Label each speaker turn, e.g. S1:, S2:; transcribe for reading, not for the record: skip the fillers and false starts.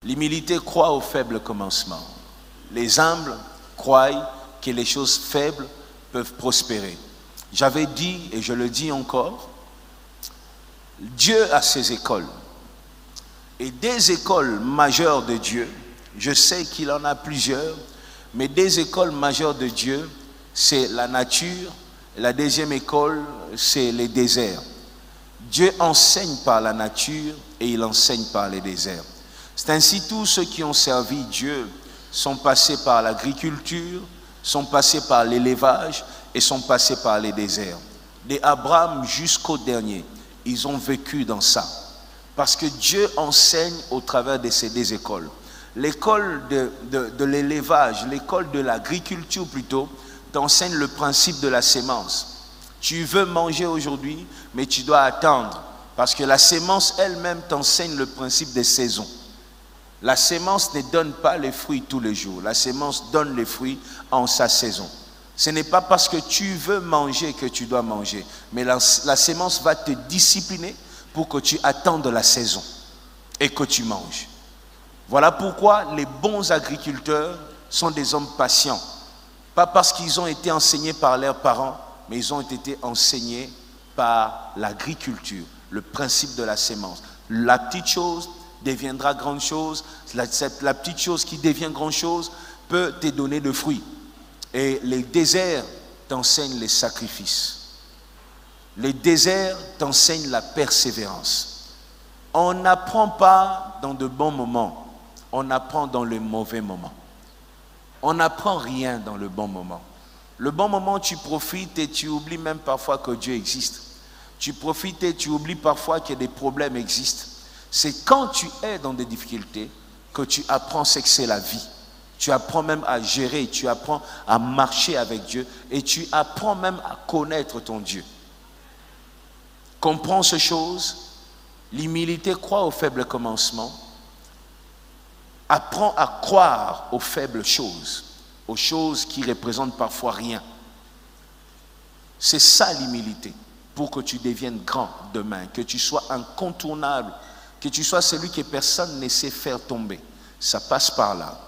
S1: L'humilité croit au faible commencement. Les humbles croient que les choses faibles peuvent prospérer. J'avais dit, et je le dis encore, Dieu a ses écoles. Et des écoles majeures de Dieu, je sais qu'il en a plusieurs, mais des écoles majeures de Dieu, c'est la nature. La deuxième école, c'est les déserts. Dieu enseigne par la nature et il enseigne par les déserts. C'est ainsi tous ceux qui ont servi Dieu sont passés par l'agriculture, sont passés par l'élevage et sont passés par les déserts. De Abraham jusqu'au dernier, ils ont vécu dans ça. Parce que Dieu enseigne au travers de ces deux écoles. L'école de l'élevage, l'école de l'agriculture plutôt, t'enseigne le principe de la sémence. Tu veux manger aujourd'hui, mais tu dois attendre. Parce que la sémence elle-même t'enseigne le principe des saisons. La sémence ne donne pas les fruits tous les jours. La sémence donne les fruits en sa saison. Ce n'est pas parce que tu veux manger que tu dois manger. Mais la sémence va te discipliner pour que tu attendes la saison et que tu manges. Voilà pourquoi les bons agriculteurs sont des hommes patients. Pas parce qu'ils ont été enseignés par leurs parents, mais ils ont été enseignés par l'agriculture, le principe de la sémence. La petite chose deviendra grande chose. La petite chose qui devient grande chose peut te donner de fruits. Et les déserts t'enseignent les sacrifices. Les déserts t'enseignent la persévérance. On n'apprend pas dans de bons moments, on apprend dans les mauvais moments. On n'apprend rien dans le bon moment. Le bon moment, tu profites et tu oublies même parfois que Dieu existe. Tu profites et tu oublies parfois que des problèmes existent. C'est quand tu es dans des difficultés que tu apprends ce que c'est la vie. Tu apprends même à gérer, tu apprends à marcher avec Dieu et tu apprends même à connaître ton Dieu. Comprends ces choses. L'humilité croit au faible commencement. Apprends à croire aux faibles choses, aux choses qui représentent parfois rien. C'est ça l'humilité, pour que tu deviennes grand demain, que tu sois incontournable, que tu sois celui que personne ne sait faire tomber. Ça passe par là.